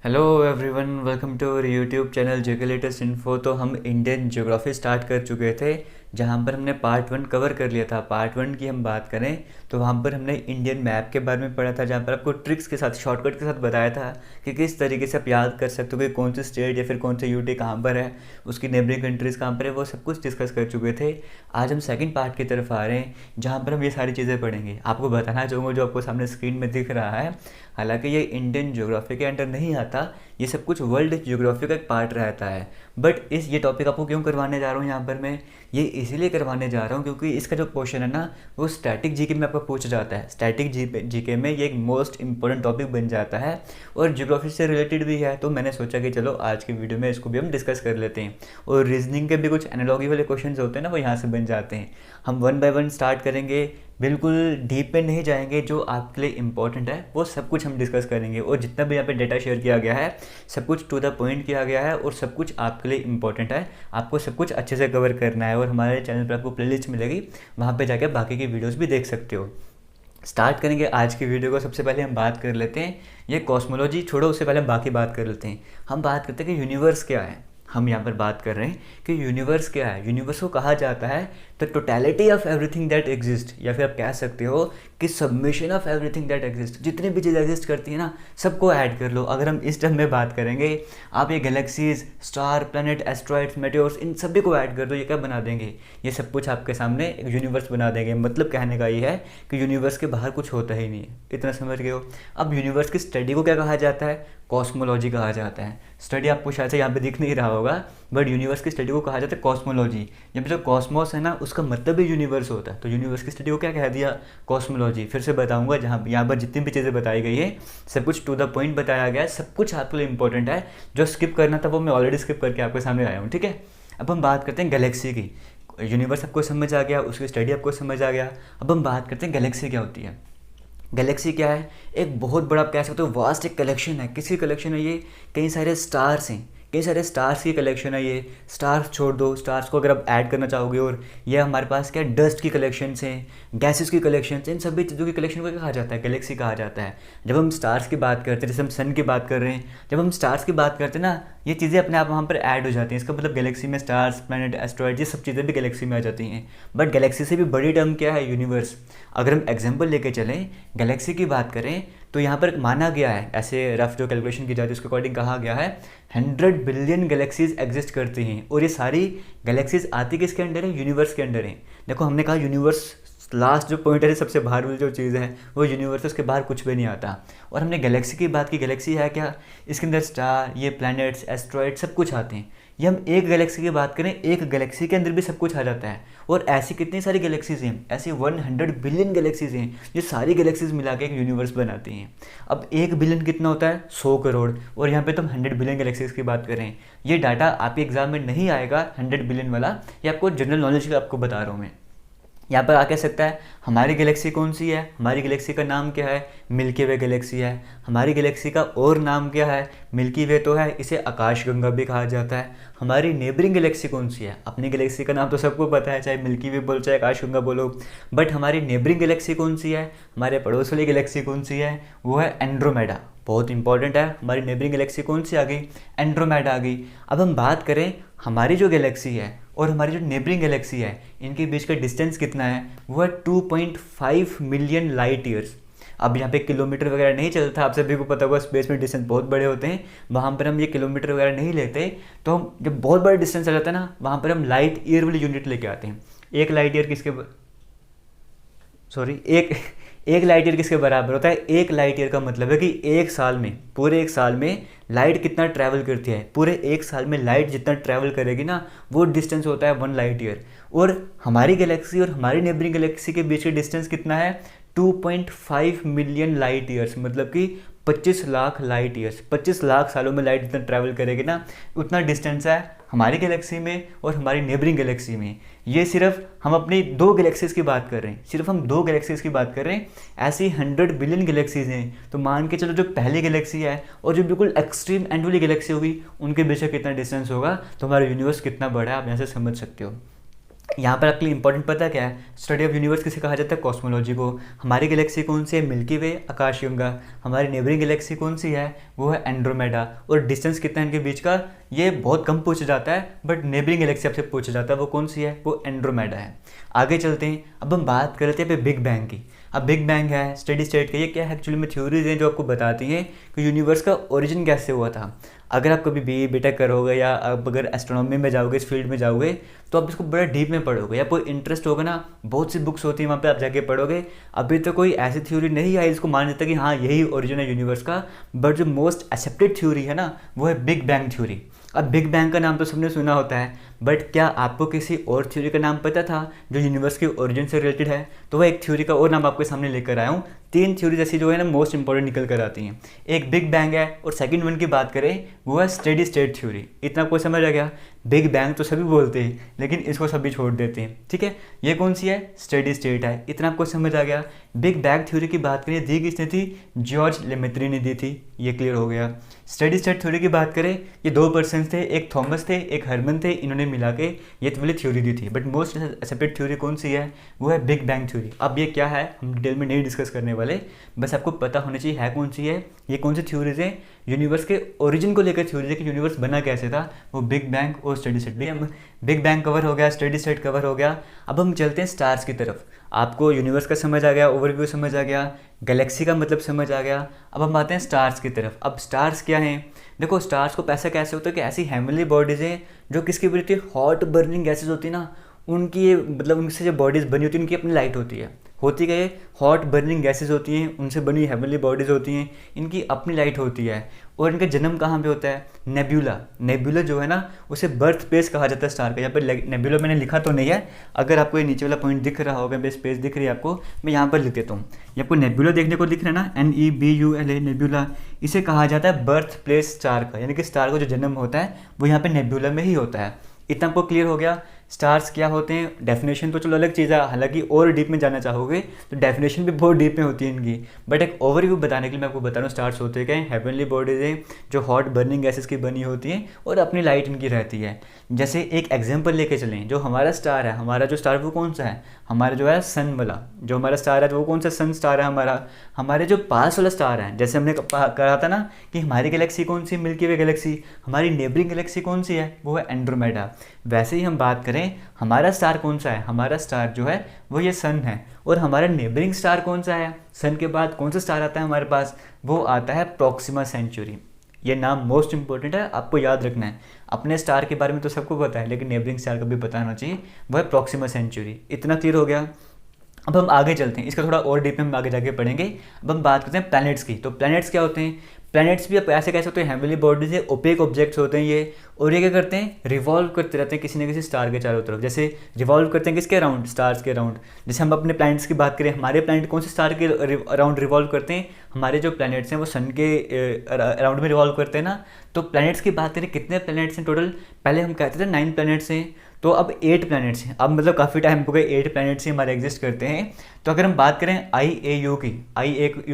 Hello everyone, welcome to our YouTube channel JK latest info. तो हम Indian geography start कर चुके थे, जहाँ पर हमने पार्ट 1 कवर कर लिया था। पार्ट 1 की हम बात करें तो वहाँ पर हमने इंडियन मैप के बारे में पढ़ा था, जहाँ पर आपको ट्रिक्स के साथ, शॉर्टकट के साथ बताया था कि किस तरीके से आप याद कर सकते हो कि कौन सी स्टेट या फिर कौन सी यूटी कहाँ पर है, उसकी नेबरिंग कंट्रीज़ कहाँ पर है, वो सब कुछ डिस्कस कर चुके थे। आज हम सेकंड पार्ट की तरफ आ रहे हैं, जहाँ पर हम ये सारी चीज़ें पढ़ेंगे। आपको बताना चाहूँगा, जो आपको सामने स्क्रीन में दिख रहा है, हालांकि ये इंडियन ज्योग्राफी के अंडर नहीं आता, ये सब कुछ वर्ल्ड ज्योग्राफी का एक पार्ट रहता है। बट ये टॉपिक आपको क्यों करवाने जा रहा हूँ यहाँ पर मैं, ये इसीलिए करवाने जा रहा हूँ क्योंकि इसका जो क्वेश्चन है ना, वो स्टैटिक जीके में आपको पूछा जाता है। स्टैटिक जीके में ये एक मोस्ट इंपॉर्टेंट टॉपिक बन जाता है और ज्योग्राफी से रिलेटेड भी है। तो मैंने सोचा कि चलो आज की वीडियो में इसको भी हम डिस्कस कर लेते हैं। और रीजनिंग के भी कुछ एनालॉजी वाले क्वेश्चन होते हैं ना, वो यहाँ से बन जाते हैं। हम वन बाय वन स्टार्ट करेंगे, बिल्कुल डीप में नहीं जाएंगे। जो आपके लिए इंपॉर्टेंट है वो सब कुछ हम डिस्कस करेंगे, और जितना भी यहाँ पे डेटा शेयर किया गया है सब कुछ टू द पॉइंट किया गया है और सब कुछ आपके लिए इंपॉर्टेंट है। आपको सब कुछ अच्छे से कवर करना है, और हमारे चैनल पर आपको प्लेलिस्ट मिलेगी, वहाँ पे जाके बाकी की वीडियोस भी देख सकते हो। स्टार्ट करेंगे आज की वीडियो को। सबसे पहले हम बात कर लेते हैं, ये कॉस्मोलॉजी छोड़ो, उससे पहले हम बाकी बात कर लेते हैं। हम बात करते हैं कि यूनिवर्स क्या है। हम यहाँ पर बात कर रहे हैं कि यूनिवर्स क्या है। यूनिवर्स को कहा जाता है the totality of everything that exist, या फिर आप कह सकते हो कि submission of everything that exist. जितनी भी चीज़ एग्जिस्ट करती है ना, सबको ऐड कर लो। अगर हम इस टर्म में बात करेंगे, आप ये गैलेक्सीज, स्टार, प्लैनेट, एस्ट्रॉइड्स, मेटेओर्स, इन सभी को ऐड कर दो, ये क्या बना देंगे? ये सब कुछ आपके सामने एक यूनिवर्स बना देंगे। मतलब कहने का ये है कि यूनिवर्स के बाहर कुछ होता ही नहीं है। इतना समझ गए हो? अब यूनिवर्स की स्टडी को क्या कहा जाता है? कॉस्मोलॉजी कहा जाता है। स्टडी आपको शायद से यहाँ पे दिख नहीं रहा होगा, बट यूनिवर्स की स्टडी को कहा जाता है कॉस्मोलॉजी। जब जो कॉस्मोस है ना, उसका मतलब ही यूनिवर्स होता है। तो यूनिवर्स की स्टडी को क्या कह दिया? कॉस्मोलॉजी। फिर से बताऊंगा, जहाँ यहाँ पर जितनी भी चीज़ें बताई गई है सब कुछ टू द पॉइंट बताया गया है, सब कुछ आपके लिए इंपॉर्टेंट है। जो स्किप करना था वो मैं ऑलरेडी स्किप करके आपके सामने आया हूँ, ठीक है। अब हम बात करते हैं गैलेक्सी की। यूनिवर्स आपको समझ आ गया, उसकी स्टडी आपको समझ आ गया। अब हम बात करते हैं गैलेक्सी क्या होती है। गैलेक्सी क्या है? एक बहुत बड़ा, आप कह सकते हो वास्ट एक कलेक्शन है। किसकी कलेक्शन है ये? कई सारे स्टार्स हैं, कई सारे स्टार्स की कलेक्शन है ये। स्टार्स छोड़ दो, स्टार्स को अगर आप ऐड करना चाहोगे, और ये हमारे पास क्या, डस्ट की कलेक्शंस हैं, गैसेस की कलेक्शंस हैं। इन सभी चीज़ों की कलेक्शन को क्या कहा जाता है? गैलेक्सी कहा जाता है। जब हम स्टार्स की बात करते हैं, जैसे हम सन की बात कर रहे हैं, जब हम स्टार्स की बात करते हैं ना, ये चीज़ें अपने आप वहाँ पर ऐड हो जाती हैं। इसका मतलब गैलेक्सी में स्टार्स, प्लैनेट, एस्ट्रॉइड, ये सब चीज़ें भी गैलेक्सी में आ जाती हैं। बट गैलेक्सी से भी बड़ी टर्म क्या है? यूनिवर्स। अगर हम एग्जाम्पल लेके चलें, गैलेक्सी की बात करें, तो यहाँ पर माना गया है, ऐसे रफ जो कैलकुलेशन की जाती है उसके अकॉर्डिंग कहा गया है 100 बिलियन गैलेक्सीज एग्जिस्ट करती हैं। और ये सारी गैलेक्सीज आती किसके अंडर है? यूनिवर्स के अंडर है। देखो, हमने कहा यूनिवर्स लास्ट जो पॉइंट है, सबसे बाहर वाली जो चीज़ है वो यूनिवर्स, उसके बाहर कुछ भी नहीं आता। और हमने गैलेक्सी की बात की, गैलेक्सी है क्या? इसके अंदर स्टार, ये प्लैनेट्स, एस्ट्रॉइड, सब कुछ आते हैं। ये हम एक गैलेक्सी की बात करें, एक गैलेक्सी के अंदर भी सब कुछ आ जाता है। और ऐसी कितनी सारी गैलेक्सीज हैं? ऐसी 100 बिलियन गैलेक्सीज हैं, जो सारी गैलेक्सीज मिला के एक यूनिवर्स बनाती हैं। अब 1 बिलियन कितना होता है? 100 करोड़। और यहाँ पे तो हम 100 बिलियन गैलेक्सीज की बात करें। ये डाटा आपके एग्जाम में नहीं आएगा 100 बिलियन वाला, ये आपको जनरल नॉलेज का आपको बता रहा हूँ मैं। यहाँ पर आ कह सकता है हमारी गैलेक्सी कौन सी है? हमारी गैलेक्सी का नाम क्या है? मिल्की वे गैलेक्सी है। हमारी गैलेक्सी का और नाम क्या है? मिल्की वे तो है, इसे आकाशगंगा भी कहा जाता है। हमारी नेबरिंग गैलेक्सी कौन सी है? अपनी गैलेक्सी का नाम तो सबको पता है, चाहे मिल्की वे बोलो चाहे आकाशगंगा बोलो। बट हमारी नेबरिंग गैलेक्सी कौन सी है? हमारे पड़ोस वाली गैलेक्सी कौन सी है? वो है एंड्रोमेडा। बहुत इंपॉर्टेंट है। हमारी नेबरिंग गैलेक्सी कौन सी आ गई? एंड्रोमेडा आ गई। अब हम बात करें, हमारी जो गैलेक्सी है और हमारी जो नेबरिंग गैलेक्सी है, इनके बीच का डिस्टेंस कितना है? वो है 2.5 मिलियन लाइट ईयर्स। अब यहाँ पे किलोमीटर वगैरह नहीं चलता, आप सभी को पता होगा स्पेस में डिस्टेंस बहुत बड़े होते हैं, वहाँ पर हम ये किलोमीटर वगैरह नहीं लेते। तो हम जब बहुत बड़ा डिस्टेंस आ जाता है ना, वहाँ पर हम लाइट ईयर वाली यूनिट लेके आते हैं। एक लाइट ईयर किसके सॉरी एक लाइट ईयर किसके बराबर होता है? एक लाइट ईयर का मतलब है कि एक साल में, पूरे एक साल में लाइट कितना ट्रैवल करती है? पूरे एक साल में लाइट जितना ट्रैवल करेगी ना, वो डिस्टेंस होता है 1 लाइट ईयर। और हमारी गैलेक्सी और हमारी नेबरिंग गैलेक्सी के बीच का डिस्टेंस कितना है? 2.5 मिलियन लाइट ईयर्स। मतलब कि 25 लाख लाइट ईयर्स, 25 लाख सालों में लाइट जितना ट्रैवल करेगी ना, उतना डिस्टेंस है हमारी गैलेक्सी में और हमारी नेबरिंग गैलेक्सी में। ये सिर्फ हम अपनी 2 गैलेक्सीज़ की बात कर रहे हैं, सिर्फ हम 2 गैलेक्सीज़ की बात कर रहे हैं। ऐसी 100 बिलियन गैलेक्सीज़ हैं। तो मान के चलो, जो पहली गैलेक्सी है और जो बिल्कुल एक्सट्रीम एंड वाली गैलेक्सी होगी, उनके बीच में कितना डिस्टेंस होगा, तो हमारा यूनिवर्स कितना बड़ा है, आप यहाँ से समझ सकते हो। यहाँ पर आपके लिए इंपॉर्टेंट पता क्या है, स्टडी ऑफ यूनिवर्स किसे कहा जाता है, कॉस्मोलॉजी को। हमारी गैलेक्सी कौन सी है, मिल्की वे, आकाशगंगा। हमारी नेबरिंग गैलेक्सी कौन सी है, वो है एंड्रोमेडा। और डिस्टेंस कितना है इनके बीच का, ये बहुत कम पूछा जाता है, बट नेबरिंग गैलेक्सी आपसे पूछा जाता है, वो कौन सी है, वो एंड्रोमेडा है। आगे चलते हैं, अब हम बात कर लेते हैं बिग बैंग की। अब बिग बैंग है, स्टेडी स्टेट का, ये क्या है एक्चुअली में थ्योरीज हैं जो आपको बताती हैं कि यूनिवर्स का ओरिजिन कैसे हुआ था। अगर आप कभी बी बीटेक करोगे या आप अगर एस्ट्रोनॉमी में जाओगे, इस फील्ड में जाओगे, तो आप इसको बड़ा डीप में पढ़ोगे, या कोई इंटरेस्ट होगा ना, बहुत सी बुक्स होती हैं वहाँ पे आप जाके पढ़ोगे। अभी तो कोई ऐसी थ्योरी नहीं आई जिसको मान लेता कि हाँ यही ओरिजिन है यूनिवर्स का, बट जो मोस्ट एक्सेप्टेड थ्योरी है ना, वो है बिग बैंग थ्योरी। अब बिग बैंग का नाम तो सबने सुना होता है, बट क्या आपको किसी और थ्योरी का नाम पता था जो यूनिवर्स के ओरिजिन से रिलेटेड है? तो वह एक थ्योरी का और नाम आपके सामने लेकर आया हूँ। 3 थ्योरीज ऐसी जो है ना मोस्ट इंपॉर्टेंट निकल कर आती हैं। एक बिग बैंग है, और सेकंड वन की बात करें वो है स्टेडी स्टेट थ्योरी। इतना आपको समझ आ गया? बिग बैंग तो सभी बोलते हैं, लेकिन इसको सभी छोड़ देते हैं, ठीक है। ये कौन सी है, स्टेडी स्टेट है। इतना आपको समझ आ गया? बिग बैंग थ्योरी की बात करें, दी किसने थी, जॉर्ज लेमेत्री ने दी थी, ये क्लियर हो गया। स्टेडी स्टेट थ्योरी की बात करें, ये 2 पर्सन थे, एक थॉमस थे, एक हर्मन थे, इन्होंने मिला के ये वाली थ्योरी दी थी। बट मोस्ट एक्सेप्टेड थ्योरी कौन सी है, वो है बिग बैंग थ्योरी। अब ये क्या है हम डिटेल में नहीं डिस्कस करने वाले, बस आपको पता होना चाहिए है कौन सी है, ये कौन सी थ्योरीज है, यूनिवर्स के ओरिजिन को लेकर थ्योरीज है कि यूनिवर्स बना कैसे था, वो बिग बैंग और steady state. Big bang cover हो गया, स्टेडी स्टेट कवर हो गया। अब हम चलते हैं स्टार्स की तरफ। आपको यूनिवर्स का समझ आ गया, ओवरव्यू समझ आ गया, गैलेक्सी का मतलब समझ आ गया। अब हम आते हैं स्टार्स की तरफ। अब स्टार्स क्या हैं, देखो स्टार्स को पैसा कैसे होता है कि ऐसी हेवनली बॉडीज़ हैं जो किसकी बनी होती है, हॉट बर्निंग गैसेज होती है ना, उनकी मतलब उनसे जो बॉडीज़ बनी होती है उनकी अपनी लाइट होती है हॉट बर्निंग गैसेज होती हैं, उनसे बनी हेवनली बॉडीज़ होती हैं, इनकी अपनी लाइट होती है। और इनका जन्म कहाँ पे होता है, नेब्यूला। नेब्यूला जो है ना, उसे बर्थ प्लेस कहा जाता है स्टार का। यहाँ पर नेब्यूला मैंने लिखा तो नहीं है, अगर आपको ये नीचे वाला पॉइंट दिख रहा होगा, बेस स्पेस दिख रही है आपको, मैं यहाँ पर लिख देता हूँ। ये आपको नेब्यूला देखने को दिख रहा है ना, NEBULA, नेब्यूला, इसे कहा जाता है बर्थ प्लेस स्टार का, यानी कि स्टार का जो जन्म होता है वो यहाँ पे नेब्यूला में ही होता है। इतना आपको क्लियर हो गया? स्टार्स क्या होते हैं, डेफिनेशन तो चलो अलग चीज़ है, हालांकि और डीप में जाना चाहोगे तो डेफिनेशन भी बहुत डीप में होती है इनकी, बट एक ओवरव्यू बताने के लिए मैं आपको बता रहा हूँ। स्टार्स होते क्या हैं, हेवनली बॉडीज हैं जो हॉट बर्निंग गैसेस की बनी होती हैं और अपनी लाइट इनकी रहती है। जैसे एक एग्जाम्पल लेके चलें, जो हमारा स्टार है, हमारा जो स्टार वो कौन सा है, हमारा जो है सन वाला, जो हमारा स्टार है तो वो कौन सा सन स्टार है हमारा। हमारे जो पास वाला स्टार है, जैसे हमने कहा था ना कि हमारी गैलेक्सी कौन सी, मिल्की वे गैलेक्सी, हमारी नेबरिंग गैलेक्सी कौन सी है, वो है एंड्रोमेडा। वैसे ही हम बात करें हमारा स्टार कौन सा है, हमारा स्टार जो है वो ये सन है। और हमारा नेबरिंग स्टार कौन सा है, सन के बाद कौन सा स्टार आता है हमारे पास, वो आता है प्रॉक्सिमा सेंचुरी। ये नाम मोस्ट इंपॉर्टेंट है, आपको याद रखना है। अपने स्टार के बारे में तो सबको पता है, लेकिन नेबरिंग स्टार का भी पता होना चाहिए, वो है प्रॉक्सिमा सेंचुरी। इतना क्लियर हो गया? अब हम आगे चलते हैं, इसका थोड़ा और डीप में हम आगे जाके पढ़ेंगे। अब हम बात करते हैं प्लैनेट्स की। तो प्लैनेट्स क्या होते हैं, प्लैनेट्स भी आप ऐसे कह सकते हैं हेवनली बॉडीज है, ओपेक ऑब्जेक्ट्स होते हैं ये, और ये क्या करते हैं, रिवॉल्व करते रहते हैं किसी न किसी स्टार के चारों तरफ। जैसे रिवॉल्व करते हैं किसके अराउंड, स्टार्स के अराउंड। जैसे हम अपने प्लैनेट्स की बात करें, हमारे प्लैनेट कौन से स्टार के अराउंड रिवॉल्व करते हैं, हमारे जो प्लैनेट्स हैं वो सन के अराउंड में रिवॉल्व करते हैं ना। तो प्लैनेट्स की बात करें, कितने प्लैनेट्स हैं टोटल, पहले हम कहते थे 9 प्लैनेट्स हैं, तो अब 8 प्लैनेट्स हैं। अब मतलब काफ़ी टाइम हो गए 8 प्लैनेट्स ही हमारे एग्जिस्ट करते हैं। तो अगर हम बात करें IAU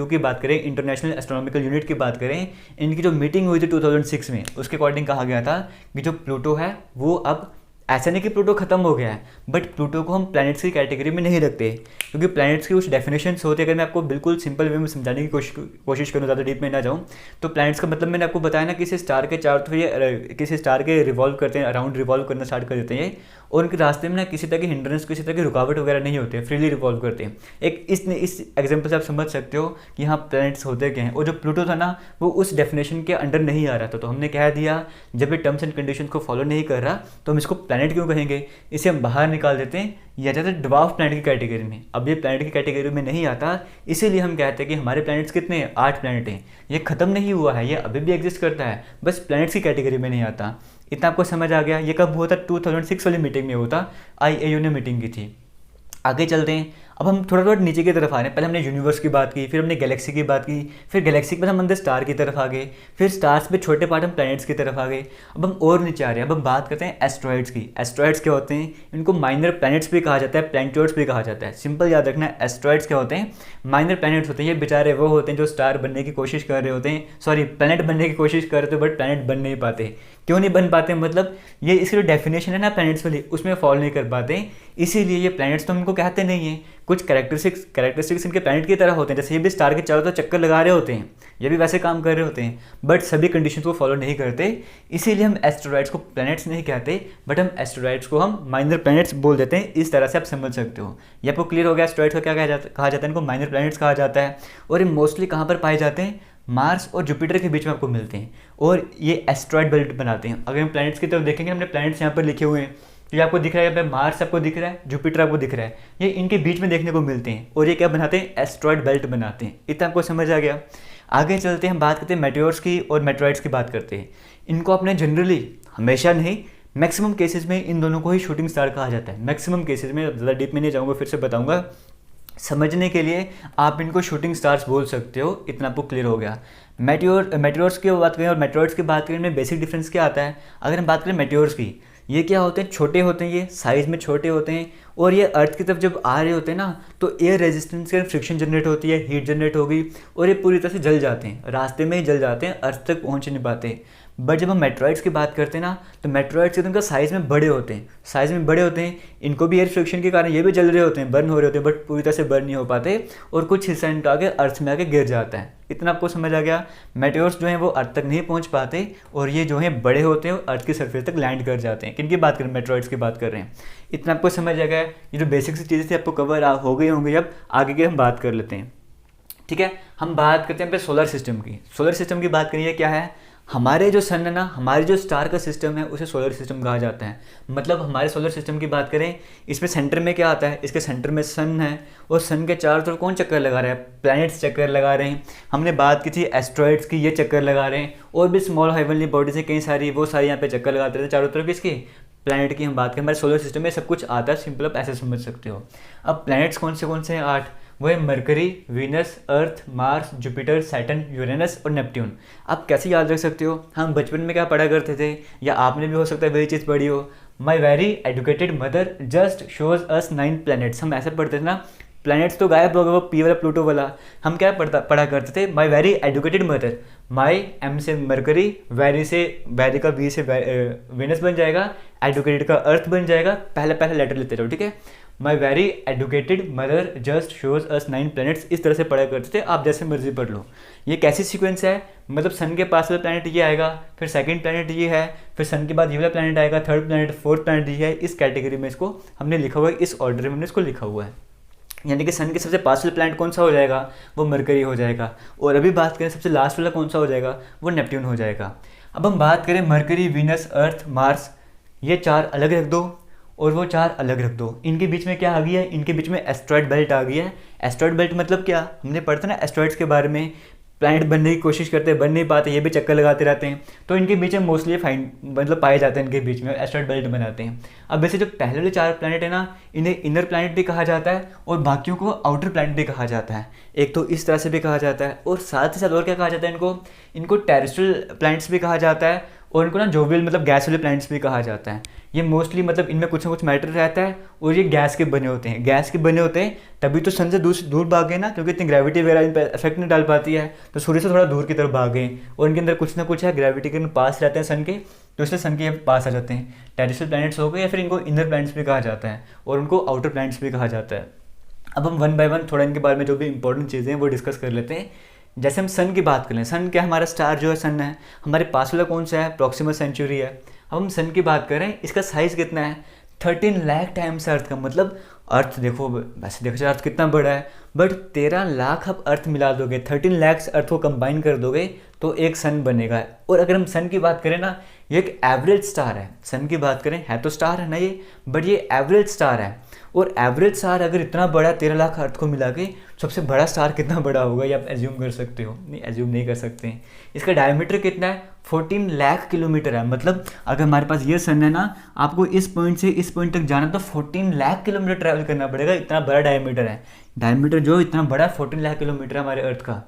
की बात करें, इंटरनेशनल एस्ट्रोनॉमिकल यूनिट की बात करें, इनकी जो मीटिंग हुई थी 2006 में, उसके अकॉर्डिंग कहा गया था कि जो प्लूटो है वो अब, ऐसा नहीं कि प्लूटो खत्म हो गया है, बट प्लूटो को हम प्लैनेट्स की कैटेगरी में नहीं रखते, क्योंकि प्लैनेट्स की कुछ डेफिनेशंस होते हैं। अगर मैं आपको बिल्कुल सिंपल वे में समझाने की कोशिश करूँ, ज़्यादा डीप में ना जाऊँ, तो प्लैनेट्स का मतलब मैंने आपको बताया ना, किसी स्टार के चारों तरफ ये किसी स्टार के रिवॉल्व करते हैं, अराउंड रिवॉल्व करना स्टार्ट कर देते हैं, और उनके रास्ते में ना किसी तरह की हिंड्रेंस, किसी तरह की रुकावट वगैरह नहीं होते, फ्रीली रिवॉल्व करते हैं। एक इस एग्जाम्पल से आप समझ सकते हो कि यहाँ प्लैनेट्स होते क्या हैं। और जो प्लूटो था ना, वो उस डेफिनेशन के अंडर नहीं आ रहा था, तो हमने कह दिया जब ये टर्म्स एंड कंडीशन को फॉलो नहीं कर रहा तो हम इसको प्लैनेट क्यों कहेंगे, इसे हम बाहर निकाल देते हैं, यह जाता है ड्वार्फ प्लैनेट की कैटेगरी में। अब ये प्लैनेट की कैटेगरी में नहीं आता, इसीलिए हम कहते हैं कि हमारे प्लैनेट्स कितने हैं, 8 प्लैनेट हैं। ये खत्म नहीं हुआ है, ये अभी भी एग्जिस्ट करता है, बस प्लैनेट्स की कैटेगरी में नहीं आता। इतना आपको समझ आ गया? ये कब हुआ था, 2006 वाली मीटिंग में हुआ था, IAU ने मीटिंग की थी। आगे चलते हैं। अब हम थोड़ा थोड़ा नीचे की तरफ आ रहे हैं। पहले हमने यूनिवर्स की बात की, फिर हमने गैलेक्सी की बात की, फिर गैलेक्सी के बाद हम अंदर स्टार की तरफ आ गए, फिर स्टार्स में छोटे पार्ट हम प्लैनेट्स की तरफ आ गए। अब हम और नीचे आ रहे हैं। अब हम बात करते हैं एस्ट्रॉइड्स की। एस्ट्रॉइड्स क्या होते हैं? इनको माइनर प्लैनेट्स भी कहा जाता है, प्लैनेटोइड्स भी कहा जाता है। सिंपल याद रखना है, एस्ट्रॉइड्स क्या होते हैं? माइनर प्लैनेट्स होते हैं। ये बेचारे वो होते हैं जो स्टार बनने की कोशिश कर रहे होते हैं, सॉरी प्लैनेट बनने की कोशिश कर रहे थे बट प्लैनेट बन नहीं पाते। क्यों नहीं बन पाते? मतलब ये इसकी जो डेफिनेशन है ना प्लैनेट्स वाली, उसमें फॉलो नहीं कर पाते, इसीलिए ये प्लैनेट्स तो हमको कहते नहीं हैं। कुछ कैरेक्टरिस्टिक्स इनके प्लैनेट की तरह होते हैं, जैसे ये भी स्टार के चारों तरफ चक्कर लगा रहे होते हैं, ये भी वैसे काम कर रहे होते हैं, बट सभी कंडीशंस को फॉलो नहीं करते। इसीलिए हम एस्टेरॉइड्स को प्लैनेट्स नहीं कहते, बट हम एस्टेरॉइड्स को हम माइनर प्लैनेट्स बोल देते हैं। इस तरह से आप समझ सकते हो। ये आपको क्लियर हो गया एस्टेरॉइड्स को क्या कहा जाता है? इनको माइनर प्लैनेट्स कहा जाता है। और ये मोस्टली कहाँ पर पाए जाते हैं? मार्स और जुपिटर के बीच में आपको मिलते हैं, और ये एस्ट्रॉइड बेल्ट बनाते हैं। अगर हम प्लैनेट्स की तरफ देखेंगे, हमने प्लैनेट्स यहाँ पर लिखे हुए हैं, तो ये आपको दिख रहा है, यहाँ पे मार्स आपको दिख रहा है, जुपिटर आपको दिख रहा है, ये इनके बीच में देखने को मिलते हैं, और ये क्या बनाते हैं? एस्ट्रॉइड बेल्ट बनाते हैं। इतना आपको समझ आ गया। आगे चलते हैं, हम बात करते हैं मेटेओर्स की और मेटेरॉइड्स की बात करते हैं। इनको आपने जनरली, हमेशा नहीं, मैक्सिमम केसेस में इन दोनों को ही शूटिंग स्टार कहा जाता है। मैक्सिमम केसेस में, ज़्यादा डीप में नहीं जाऊँगा, फिर से बताऊँगा, समझने के लिए आप इनको शूटिंग स्टार्स बोल सकते हो। इतना आपको क्लियर हो गया। मेटेओर्स की बात करें और मेटेरॉइड्स की बात करें, इनमें बेसिक डिफरेंस क्या आता है? अगर हम बात करें मेटेओर्स की, ये क्या होते हैं? छोटे होते हैं, ये साइज़ में छोटे होते हैं, और ये अर्थ की तरफ जब आ रहे होते हैं ना, तो एयर रेजिस्टेंस के फ्रिक्शन जनरेट होती है, हीट जनरेट होगी, और ये पूरी तरह से जल जाते हैं, रास्ते में ही जल जाते हैं, अर्थ तक पहुँच नहीं पाते। बट जब हम मेटेरॉइड्स की बात करते हैं ना, तो मेटेरॉइड्स के तो इनका साइज़ में बड़े होते हैं, साइज़ में बड़े होते हैं, इनको भी एयर फ्रिक्शन के कारण ये भी जल रहे होते हैं, बर्न हो रहे होते हैं, बट पूरी तरह से बर्न नहीं हो पाते, और कुछ हिस्सा इनका आगे अर्थ में आके गिर जाता है। इतना आपको समझ आ गया। मेटेओर्स जो हैं वो अर्थ तक नहीं पहुंच पाते, और ये जो हैं बड़े होते हैं और अर्थ की सरफेस तक लैंड कर जाते हैं। किन की बात करें? मेटेरॉइड्स की बात कर रहे हैं। इतना आपको समझ आ गया। ये जो बेसिक सी चीज़ें थी आपको कवर हो गई होंगी। अब आगे की हम बात कर लेते हैं, ठीक है। हम बात करते हैं सोलर सिस्टम की। सोलर सिस्टम की बात करिए, क्या है? हमारे जो सन है ना, हमारे जो स्टार का सिस्टम है, उसे सोलर सिस्टम कहा जाता है। मतलब हमारे सोलर सिस्टम की बात करें, इसमें सेंटर में क्या आता है? इसके सेंटर में सन है, और सन के चारों तरफ कौन चक्कर लगा रहा है? प्लैनेट्स चक्कर लगा रहे हैं। हमने बात की थी एस्ट्रॉइड्स की, ये चक्कर लगा रहे हैं, और भी स्मॉल हेवनली बॉडीज है कई सारी, वो सारी यहाँ पे चक्कर लगाते रहते हैं चारों तरफ। इसकी प्लैनेट की हम बात करें, हमारे सोलर सिस्टम में सब कुछ आता है। सिंपल आप ऐसे समझ सकते हो। अब प्लैनेट्स कौन से हैं? 8। वो है मरकरी, वीनस, अर्थ, मार्स, जुपिटर, सैटर्न, यूरेनस और नेपट्यून। आप कैसे याद रख सकते हो? हम बचपन में क्या पढ़ा करते थे, या आपने भी हो सकता है वही चीज़ पढ़ी हो। माई very educated mother just shows us 9 planets. हम ऐसे पढ़ते थे ना, प्लैनेट्स तो गायब हो गए, वो पी वाला प्लूटो वाला। हम क्या पढ़ा करते थे? My very educated mother. My M से मरकरी, वेरी का वी से वेनस बन जाएगा, एजुकेटेड का अर्थ बन जाएगा। पहला लेटर लेते रहो, ठीक है। My very educated mother just shows us 9 planets. इस तरह से पढ़ा करते थे, आप जैसे मर्जी पढ़ लो। ये कैसी सीक्वेंस है? मतलब सन के पास वाला प्लैनेट ये आएगा, फिर सेकंड प्लैनेट ये है, फिर सन के बाद ये वाला प्लैनेट आएगा, थर्ड प्लैनेट, फोर्थ प्लैनेट ये है। इस कैटेगरी में इसको हमने लिखा हुआ है, इस ऑर्डर में हमने इसको लिखा हुआ है। यानी कि सन के सबसे पास वाला प्लैनेट कौन सा हो जाएगा? वो मरकरी हो जाएगा। और अभी बात करें सबसे लास्ट वाला कौन सा हो जाएगा? वो नेपट्यून हो जाएगा। अब हम बात करें मरकरी, वीनस, अर्थ, मार्स, ये 4 अलग रख दो, और वो 4 अलग रख दो। इनके बीच में क्या आ गया है? इनके बीच में एस्ट्रॉइड बेल्ट आ गया है। एस्ट्रॉइड बेल्ट मतलब क्या? हमने पढ़ा था ना एस्ट्रॉइड्स के बारे में, प्लैनेट बनने की कोशिश करते हैं, बन नहीं पाते, ये भी चक्कर लगाते रहते हैं, तो इनके बीच में मोस्टली मतलब पाए जाते हैं, इनके बीच में एस्ट्रॉइड बेल्ट बनाते हैं। अब वैसे जो पहले वाले 4 प्लैनेट है ना, इन्हें इनर प्लैनेट भी कहा जाता है, और बाकियों को आउटर प्लैनेट भी कहा जाता है। एक तो इस तरह से भी कहा जाता है, और साथ ही साथ और क्या कहा जाता है? इनको टेरेस्ट्रियल प्लैनेट्स भी कहा जाता है, और इनको ना जोवियल मतलब गैस वाले प्लैनेट्स भी कहा जाता है। ये मोस्टली मतलब इनमें कुछ ना कुछ मैटर रहता है, और ये गैस के बने होते हैं। गैस के बने होते हैं तभी तो सन से दूर भाग गए ना, क्योंकि इतनी ग्रेविटी वगैरह इन पर इफेक्ट नहीं डाल पाती है, तो सूर्य से थोड़ा दूर की तरफ भाग गए, और इनके अंदर कुछ ना कुछ है, ग्रेविटी के पास रहते हैं सन के, तो इसलिए सन के पास आ जाते हैं। टेरेस्ट्रियल प्लैनेट्स हो गए, या फिर इनको इनर प्लैनेट्स भी कहा जाता है, और उनको आउटर प्लैनेट्स भी कहा जाता है। अब हम 1 बाय 1 थोड़ा इनके बारे में जो भी इंपॉर्टेंट चीज़ें हैं वो डिस्कस कर लेते हैं। जैसे हम सन की बात कर लें, सन क्या, हमारा स्टार जो है सन है, हमारे पास वाला कौन सा है? प्रॉक्सिमा सेंचुरी है। अब हम सन की बात करें, इसका साइज़ कितना है? 13 लाख टाइम्स अर्थ का। मतलब अर्थ देखो, वैसे देखो अर्थ कितना बड़ा है, बट 13 लाख आप अर्थ मिला दोगे, 13 लाख अर्थ को कंबाइन कर दोगे, तो एक सन बनेगा। और अगर हम सन की बात करें ना, ये एक एवरेज स्टार है। सन की बात करें, है तो स्टार है ना ये, बट ये एवरेज स्टार है। और एवरेज स्टार अगर इतना बड़ा 13 लाख अर्थ को मिला के, सबसे बड़ा स्टार कितना बड़ा होगा ये आप एज्यूम कर सकते हो? नहीं, एज्यूम नहीं कर सकते हैं। इसका डायमीटर कितना है? 14 लाख किलोमीटर है। मतलब अगर हमारे पास ये सन है ना, आपको इस पॉइंट से इस पॉइंट तक जाना तो 14 लाख किलोमीटर ट्रैवल करना पड़ेगा। इतना बड़ा डायमीटर है। डायमीटर जो इतना बड़ा 14 लाख किलोमीटर है हमारे अर्थ का।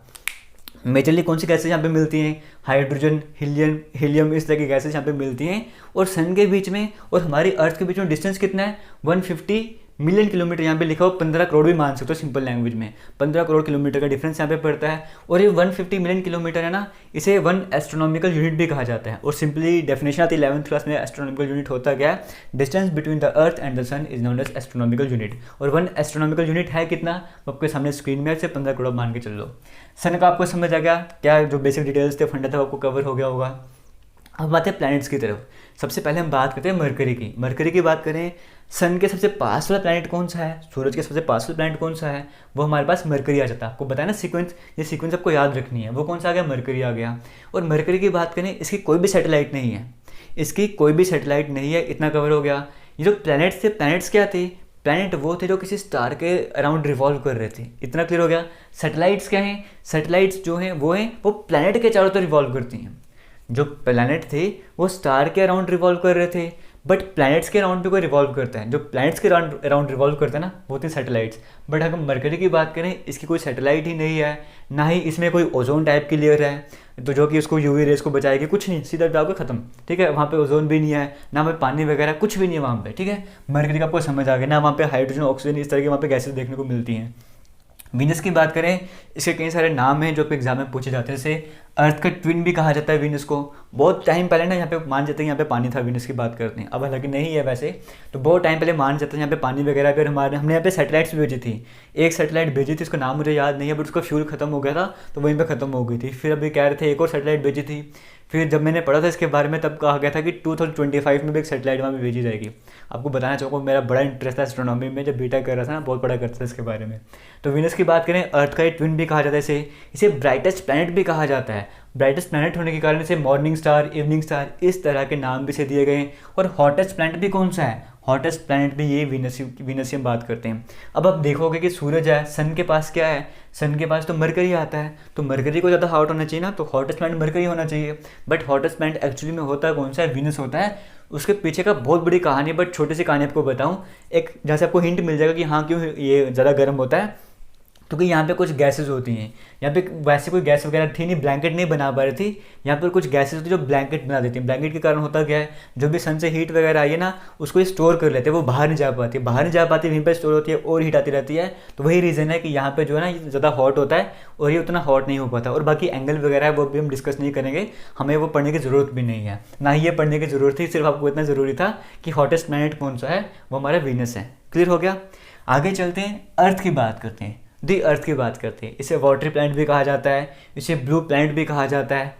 मेजरली कौन सी गैसेज यहाँ पे मिलती हैं? हाइड्रोजन, हीलियम, इस तरह की गैसेज यहाँ पे मिलती हैं। और सन के बीच में और हमारी अर्थ के बीच में डिस्टेंस कितना है? 150 मिलियन किलोमीटर। यहाँ पे लिखा हो 15 करोड़ भी मान सकते हो सिंपल लैंग्वेज में। 15 करोड़ किलोमीटर का डिफरेंस यहाँ पे पड़ता है। और ये 150 मिलियन किलोमीटर है ना, इसे 1 एस्ट्रोनॉमिकल यूनिट भी कहा जाता है। और सिंपली डेफिनेशन आती है 11th क्लास में, एस्ट्रोनॉमिकल यूनिट होता क्या है? Distance between the earth and the sun is known as astronomical unit. और 1 एस्ट्रोनॉमिकल यूनिट है कितना? आपके सामने स्क्रीन में से 15 करोड़ मान के चल लो। सन का आपको समझ आ गया? क्या जो बेसिक डिटेल्स थे, फंडा था, आपको कवर हो गया होगा। अब बात है प्लैनेट्स की तरफ। सबसे पहले हम बात करते हैं मरकरी की। मरकरी की बात करें, सन के सबसे पास वाला प्लैनेट कौन सा है? सूरज के सबसे पास वाला प्लैनेट कौन सा है? वो हमारे पास मरकरी आ जाता है। आपको बताया ना सीक्वेंस, ये सीक्वेंस आपको याद रखनी है। वो कौन सा आ गया? मरकरी आ गया। और मरकरी की बात करें, इसकी कोई भी सैटेलाइट नहीं है। इसकी कोई भी सैटेलाइट नहीं है। इतना कवर हो गया। ये जो प्लैनेट्स थे, प्लैनेट्स क्या थे? प्लैनेट वो थे जो किसी स्टार के अराउंड रिवॉल्व कर रहे थे। इतना क्लियर हो गया। सैटेलाइट्स क्या हैं? सैटेलाइट्स जो हैं वो प्लैनेट के चारों तरफ रिवॉल्व करती हैं। जो प्लैनेट थे वो स्टार के अराउंड रिवॉल्व कर रहे थे, बट प्लैनेट्स के अराउंड भी कोई रिवॉल्व करता है। जो प्लैनेट्स के अराउंड रिवॉल्व करते हैं ना, वो थे सैटेलाइट्स। बट अगर मरकरी की बात करें, इसकी कोई सैटेलाइट ही नहीं है, ना ही इसमें कोई ओजोन टाइप की लेयर है तो जो कि उसको यूवी रेस को बचाएगी। कुछ नहीं, सीधा जाओगे खत्म। ठीक है, वहाँ पे ओजोन भी नहीं है, ना वहाँ पानी वगैरह कुछ भी नहीं है वहाँ पे। ठीक है, मरकरी का आपको समझ आ गया ना, वहाँ पे हाइड्रोजन, ऑक्सीजन, इस तरह की वहाँ पे गैसेज देखने को मिलती हैं। वीनस की बात करें, इसके कई सारे नाम हैं जो कि एग्जाम में पूछे जाते हैं। जैसे अर्थ का ट्विन भी कहा जाता है वीनस को। बहुत टाइम पहले ना यहाँ पे मान जाते हैं यहाँ पे पानी था। वीनस की बात करते हैं, अब हालांकि नहीं है वैसे, तो बहुत टाइम पहले मान जाते हैं यहाँ पे पानी वगैरह भी। और हमने यहाँ पे सैटेलाइट्स भी भेजी थी। एक सैटेलाइट भेजी थी, उसका नाम मुझे याद नहीं है, बट उसका फ्यूल खत्म हो गया था तो वहीं पर खत्म हो गई थी। फिर अभी कह रहे थे एक और सैटेलाइट भेजी थी। फिर जब मैंने पढ़ा था इसके बारे में, तब कहा गया था कि 2025 में भी एक सैटेलाइट वहाँ पे भेजी जाएगी। आपको बताना चाहूँगा, मेरा बड़ा इंटरेस्ट था एस्ट्रोनॉमी में, जब बीटेक कर रहा था ना, बहुत बड़ा करता था इसके बारे में। तो वीनस की बात करें, अर्थ का ट्विन भी कहा जाता है। इसे ब्राइटेस्ट प्लैनेट भी कहा जाता है। ब्राइटेस्ट प्लैनेट होने के कारण इसे मॉर्निंग स्टार, इवनिंग स्टार, इस तरह के नाम भी इसे दिए गए हैं। और हॉटेस्ट प्लैनेट भी कौन सा है? हॉटेस्ट प्लैनेट भी ये वीनस की हम बात करते हैं। अब आप देखोगे कि सूरज है, सन के पास क्या है? सन के पास तो मरकरी आता है। तो मरकरी को ज़्यादा हॉट होना चाहिए ना, तो हॉटेस्ट प्लैनेट मरकरी होना चाहिए। बट हॉटेस्ट प्लैनेट एक्चुअली में होता है कौन सा है? वीनस होता है। उसके पीछे का बहुत बड़ी कहानी, बट छोटी सी कहानी आपको बताऊँ एक, जहाँ से आपको हिंट मिल जाएगा कि हाँ क्यों ये ज़्यादा गर्म होता है। क्योंकि यहाँ पे कुछ गैसेज होती हैं। यहाँ पे वैसे कोई गैस वगैरह थी नहीं, ब्लैंकेट नहीं बना पा रही थी। यहाँ पर कुछ गैसेज होती है जो ब्लैंकेट बना देती हैं। ब्लैंकेट के कारण होता क्या है, जो भी सन से हीट वगैरह आई है ना, उसको स्टोर कर लेते हैं। वो बाहर नहीं जा पाती, वहीं पर स्टोर होती है और हीट आती रहती है। तो वही रीज़न है कि यहाँ पे जो है ना, ये ज़्यादा हॉट होता है और ये उतना हॉट नहीं हो पाता। और बाकी एंगल वगैरह है वो भी हम डिस्कस नहीं करेंगे, हमें वो पढ़ने की ज़रूरत भी नहीं है, ना ही ये पढ़ने की ज़रूरत थी। सिर्फ आपको इतना ज़रूरी था कि हॉटेस्ट प्लैनेट कौन सा है, वो हमारा वीनस है। क्लियर हो गया? आगे चलते हैं, अर्थ की बात करते हैं। दी अर्थ की बात करते हैं। इसे वाटरी प्लैनेट भी कहा जाता है, इसे ब्लू प्लैनेट भी कहा जाता है।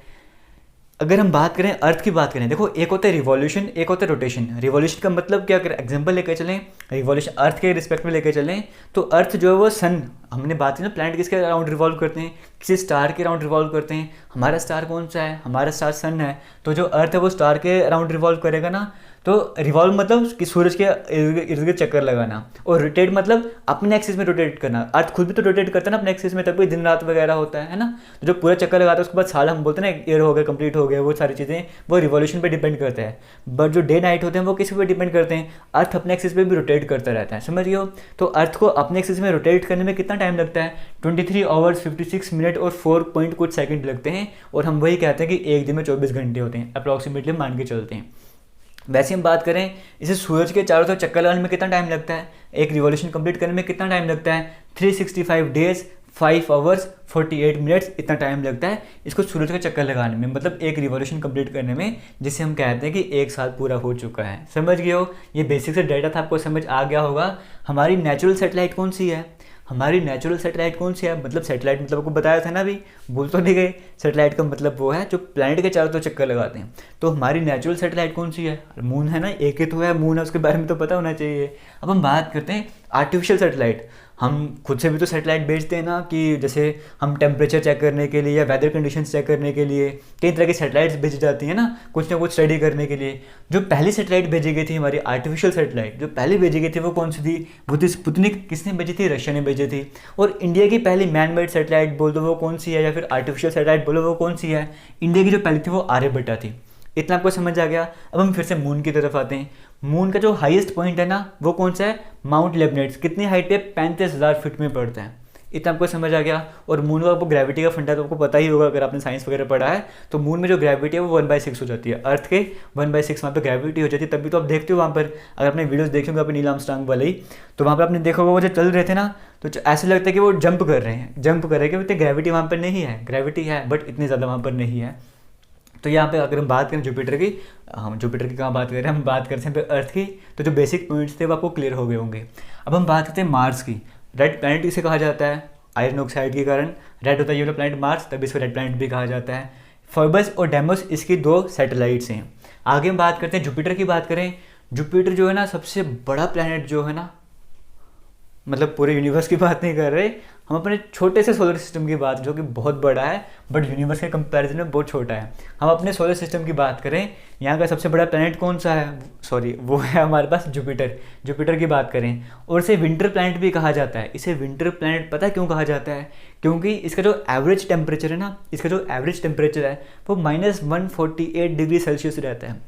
अगर हम बात करें अर्थ की बात करें, देखो एक होता है रिवॉल्यूशन, एक होता है रोटेशन। रिवॉल्यूशन का मतलब क्या, अगर एग्जांपल लेकर चलें, रिवॉल्यूशन अर्थ के रिस्पेक्ट में लेकर चलें, तो अर्थ जो है वो सन, हमने बात की ना प्लैनेट किसके अराउंड रिवॉल्व करते हैं? किसी स्टार के अराउंड रिवॉल्व करते हैं। हमारा स्टार कौन सा है? हमारा स्टार सन है। तो जो अर्थ है वो स्टार के अराउंड रिवॉल्व करेगा ना। तो रिवॉल्व मतलब कि सूरज के इर्द गिर्द चक्कर लगाना, और रोटेट मतलब अपने एक्सिस में रोटेट करना। अर्थ खुद भी तो रोटेट करता है ना अपने एक्सिस में, तभी दिन रात वगैरह होता है ना। तो जो पूरा चक्कर लगाता है उसके बाद साल हम बोलते हैं ना, ईयर हो गया, कंप्लीट हो गया, वो सारी चीज़ें वो रिवॉल्यूशन पे डिपेंड करता है। बट जो डे नाइट होते हैं वो किसी पे डिपेंड करते हैं। अर्थ अपने एक्सिस पे भी रोटेट करता रहता है, समझ हो। तो अर्थ को अपने एक्सिस में रोटेट करने में कितना टाइम लगता है? 23 आवर्स 56 मिनट और 4 पॉइंट कुछ सेकंड लगते हैं। और हम वही कहते हैं कि एक दिन में 24 घंटे होते हैं, अप्रॉक्सीमेटली मान के चलते हैं। वैसे हम बात करें, इसे सूरज के चारों तरफ चक्कर लगाने में कितना टाइम लगता है? एक रिवॉल्यूशन कंप्लीट करने में कितना टाइम लगता है? 365 डेज 5 आवर्स 48 मिनट्स, इतना टाइम लगता है इसको सूरज का चक्कर लगाने में, मतलब एक रिवॉल्यूशन कंप्लीट करने में, जिसे हम कहते हैं कि एक साल पूरा हो चुका है। समझ गए हो? ये बेसिक से डाटा था, आपको समझ आ गया होगा। हमारी नेचुरल सैटेलाइट कौन सी है? हमारी नेचुरल सैटेलाइट कौन सी है? मतलब सैटेलाइट मतलब आपको बताया था ना, अभी भूल तो नहीं गए। सैटेलाइट का मतलब वो है जो प्लैनेट के चारों तरफ चक्कर लगाते हैं। तो हमारी नेचुरल सैटेलाइट कौन सी है? मून है ना, एक ही तो है, मून है, उसके बारे में तो पता होना चाहिए। अब हम बात करते हैं आर्टिफिशियल सैटेलाइट, हम खुद से भी तो सैटेलाइट भेजते हैं ना, कि जैसे हम टेम्परेचर चेक करने के लिए या वेदर कंडीशंस चेक करने के लिए कई तरह की सैटेलाइट्स भेजी जाती हैं ना कुछ स्टडी करने के लिए। जो पहली सैटेलाइट भेजी गई थी हमारी आर्टिफिशियल सैटेलाइट जो पहले भेजी गई थी वो कौन सी थी? वो थी स्पुतनिक। किसने भेजी थी? रशिया ने भेजी थी। और इंडिया की पहली मैन मेड सैटेलाइट बोल दो वो कौन सी है, या फिर आर्टिफिशियल सैटेलाइट बोलो वो कौन सी है? इंडिया की जो पहली थी वो आर्यभट्टा थी। इतना आपको समझ आ गया। अब हम फिर से मून की तरफ आते हैं। मून का जो हाईएस्ट पॉइंट है ना वो कौन सा है? माउंट लेबनेट्स। कितनी हाइट पे? 35,000 फीट में पड़ता है। इतना आपको समझ आ गया। और मून का आपको ग्रेविटी का फंडा तो आपको पता ही होगा अगर आपने साइंस वगैरह पढ़ा है। तो मून में जो ग्रेविटी है वो 1/6 हो जाती है। अर्थ के 1/6 वहाँ पे ग्रेविटी हो जाती है। तभी तो आप देखते हो वहाँ पर, अगर आपने वीडियोस देखे होंगे अपने नील आर्मस्ट्रांग वाले ही, तो वहाँ पर आपने देखा होगा वो जो चल रहे थे ना, तो ऐसे लगता है कि वो जंप कर रहे हैं, क्योंकि ग्रेविटी वहाँ पर नहीं है। ग्रेविटी है बट इतनी ज़्यादा वहाँ पर नहीं है। तो यहाँ पे अगर हम बात करें जुपिटर की, हम जुपिटर की कहाँ बात कर रहे हैं, हम बात करते हैं अर्थ की। तो जो बेसिक पॉइंट्स थे वो आपको क्लियर हो गए होंगे। अब हम बात करते हैं मार्स की। रेड प्लैनेट इसे कहा जाता है आयरन ऑक्साइड के कारण रेड होता है ये वाला प्लैनेट मार्स, तभी इसको रेड प्लैनेट भी कहा जाता है। फोर्बस और डेमोस इसकी 2 सैटेलाइट्स हैं। आगे हम बात करते हैं जुपिटर की। बात करें, जुपिटर जो है ना सबसे बड़ा प्लैनेट जो है ना, मतलब पूरे यूनिवर्स की बात नहीं कर रहे, हम अपने छोटे से सोलर सिस्टम की बात, जो कि बहुत बड़ा है बट यूनिवर्स के कंपैरिजन में बहुत छोटा है। हम अपने सोलर सिस्टम की बात करें, यहाँ का सबसे बड़ा प्लैनेट कौन सा है? सॉरी, वो है हमारे पास जुपिटर। जुपिटर की बात करें, और इसे विंटर प्लैनेट भी कहा जाता है। इसे विंटर प्लैनेट पता है क्यों कहा जाता है? क्योंकि इसका जो एवरेज टेम्परेचर है ना, वो -148 डिग्री सेल्सियस रहता है।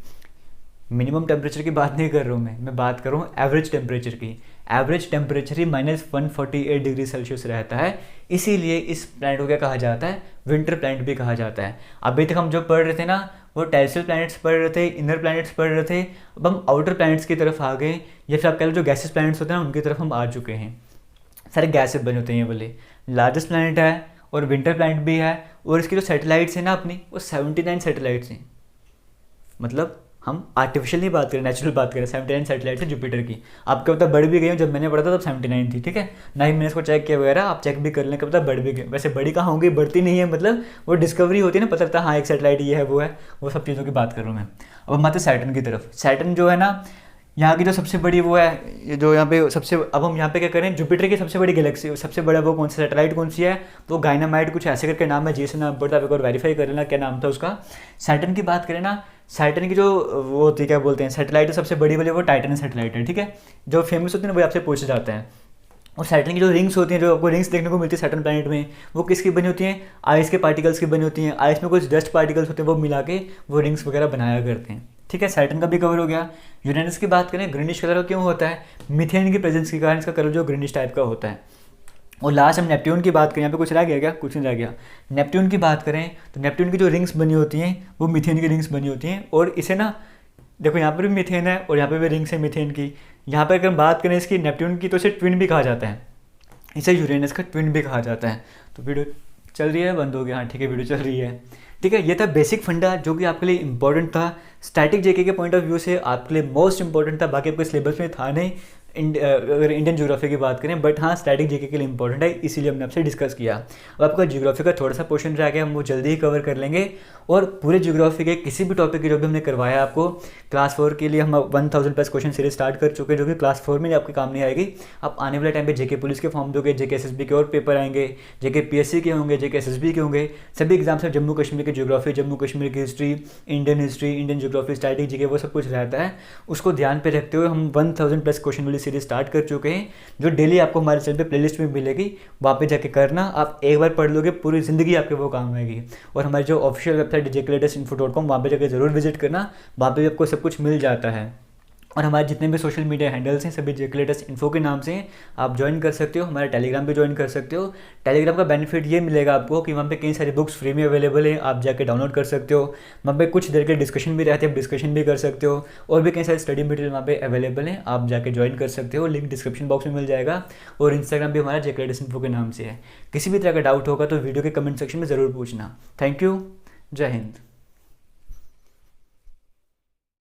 मिनिमम टेम्परेचर की बात नहीं कर रहा हूँ मैं बात कर रहा हूँ एवरेज टेम्परेचर की। एवरेज टेम्परेचर ही -148 डिग्री सेल्सियस रहता है। इसीलिए इस प्लैनेट को क्या कहा जाता है? विंटर प्लैनेट भी कहा जाता है। अभी तक हम जो पढ़ रहे थे ना वो टेरेस्ट्रियल प्लैनेट्स पढ़ रहे थे, इनर प्लैनेट्स पढ़ रहे थे। अब हम आउटर प्लैनेट्स की तरफ आ गए, या फिर आप कह लो जो गैसेस प्लैनेट्स होते हैं ना उनकी तरफ हम आ चुके हैं। सारे गैस से बने होते हैं ये वाले। लार्जेस्ट प्लैनेट है और विंटर प्लैनेट भी है, और इसकी जो सैटेलाइट्स हैं ना अपनी, वो 79 सैटेलाइट्स हैं। मतलब हम आर्टिफिशियल नहीं बात करें, नेचुरल बात करें। 79 सैटेलाइट है जुपिटर की। आपको पता बढ़ भी गई, जब मैंने पढ़ा था तब 79 थी, ठीक है ना ही मैंने इसको चेक किया वगैरह, आप चेक भी कर लें, कब तक बढ़ भी गए। वैसे बड़ी कहाँ होंगी, बढ़ती नहीं है, मतलब वो डिस्कवरी होती है ना, पता लगता है हाँ एक सैटेलाइट ये है वो है, वो सब चीज़ों की बात कर रहा हूँ मैं। अब हम आते हैं सैटर्न की तरफ। सैटर्न जो है ना यहाँ की जो सबसे बड़ी वो है, जो यहाँ पे सबसे, अब हम यहाँ पे क्या करें, जुपिटर की सबसे बड़ी गैलेक्सी, सबसे बड़ा वो कौन सा सैटेलाइट कौन सी है? तो गाइनामाइट कुछ ऐसे करके नाम है, जैसे नाम पड़ता है, आप एक और वेरीफाई कर लेना क्या नाम था उसका। सैटर्न की बात करें ना, सैटर्न की जो वो होती है क्या बोलते हैं सैटेलाइट है सबसे बड़ी वाली, वो टाइटन सैटेलाइट है, ठीक है। जो फेमस होती है ना वो आपसे पूछे जाते हैं। और सैटर्न की जो रिंग्स होती हैं, जो आपको रिंग्स देखने को मिलती है सैटर्न प्लैनेट में, वो किसकी बनी होती हैं? आइस के पार्टिकल्स की बनी होती हैं। आइस में कुछ डस्ट पार्टिकल्स होते हैं, वो मिला के वो रिंग्स वगैरह बनाया करते हैं, ठीक है। सैटर्न का भी कवर हो गया। यूरेनस की बात करें, ग्रीनिश कलर क्यों होता है? मीथेन की प्रेजेंस के कारण इसका कलर जो ग्रीनिश टाइप का होता है। और लास्ट हम नेपट्यून की बात करें, यहाँ पे कुछ रह गया क्या? कुछ नहीं रह गया। नेपट्यून की बात करें तो नेपट्यून की जो रिंग्स बनी होती हैं वो मीथेन की रिंग्स बनी होती हैं। और इसे ना देखो यहाँ पर भी मीथेन है और यहाँ पे भी रिंग्स है मीथेन की। यहाँ पर अगर हम बात करें इसकी नेपट्यून की, तो इसे ट्विन भी कहा जाता है, इसे यूरेनस का ट्विन भी कहा जाता है। तो वीडियो चल रही है, बंद हो गया? हाँ ठीक है, वीडियो चल रही है, ठीक है। ये था बेसिक फंडा जो कि आपके लिए इंपॉर्टेंट था। स्टैटिक जेके के पॉइंट ऑफ व्यू से आपके लिए मोस्ट इंपॉर्टेंट था, बाकी आपके सिलेबस में था नहीं अगर इंडियन ज्योग्राफी की बात करें, बट हाँ स्टैटिक जेके के लिए इंपॉर्टेंट है, इसीलिए हमने आपसे डिस्कस किया। अब आपका ज्योग्राफी का थोड़ा सा पोर्शन रह गया, हम वो जल्दी ही कवर कर लेंगे। और पूरे ज्योग्राफी के किसी भी टॉपिक की जो भी हमने करवाया आपको क्लास 4 के लिए, हम 1000+ क्वेश्चन सीरीज स्टार्ट कर चुके हैं, जो कि क्लास 4 में आपके काम नहीं आएगी। आप आने वाले टाइम पे जेके पुलिस के फॉर्म दोगे, जेके एसएसबी के और पेपर आएंगे, जेके पीएससी के होंगे, जेके एसएसबी के होंगे, सभी एग्जाम्स में जम्मू कश्मीर की ज्योग्राफी, जम्मू कश्मीर की हिस्ट्री, इंडियन ज्योग्राफी, स्टैटिक जेके, वो सब कुछ रहता है। उसको ध्यान पे रखते हुए हम 1000+ क्वेश्चन वाली सीरीज स्टार्ट कर चुके हैं, जो डेली आपको हमारे चैनल पे प्लेलिस्ट में मिलेगी। वहाँ पे जाके करना, आप एक बार पढ़ लोगे पूरी ज़िंदगी आपके वो काम आएगी। और हमारी जो ऑफिशियल वेबसाइट jklatestinfo.com, वहाँ पे जाके ज़रूर विजिट करना, वहाँ पे भी आपको सब कुछ मिल जाता है। और हमारे जितने भी सोशल मीडिया हैंडल्स हैं सभी जेके लेटेस्ट इन्फो के नाम से हैं, आप ज्वाइन कर सकते हो। हमारा टेलीग्राम भी ज्वाइन कर सकते हो। टेलीग्राम का बेनिफिट ये मिलेगा आपको कि वहाँ पे कई सारी बुक्स फ्री में अवेलेबल हैं, आप जाके डाउनलोड कर सकते हो। वहाँ पे कुछ देर के डिस्कशन भी रहते हैं, आप डिस्कशन भी कर सकते हो। और भी कई सारे स्टडी मटेरियल वहाँ पे अवेलेबल हैं, आप जाके ज्वाइन कर सकते हो। लिंक डिस्क्रिप्शन बॉक्स में मिल जाएगा। और इंस्टाग्राम भी हमारा जेके लेटेस्ट इन्फो के नाम से है। किसी भी तरह का डाउट होगा तो वीडियो के कमेंट सेक्शन में ज़रूर पूछना। थैंक यू, जय हिंद।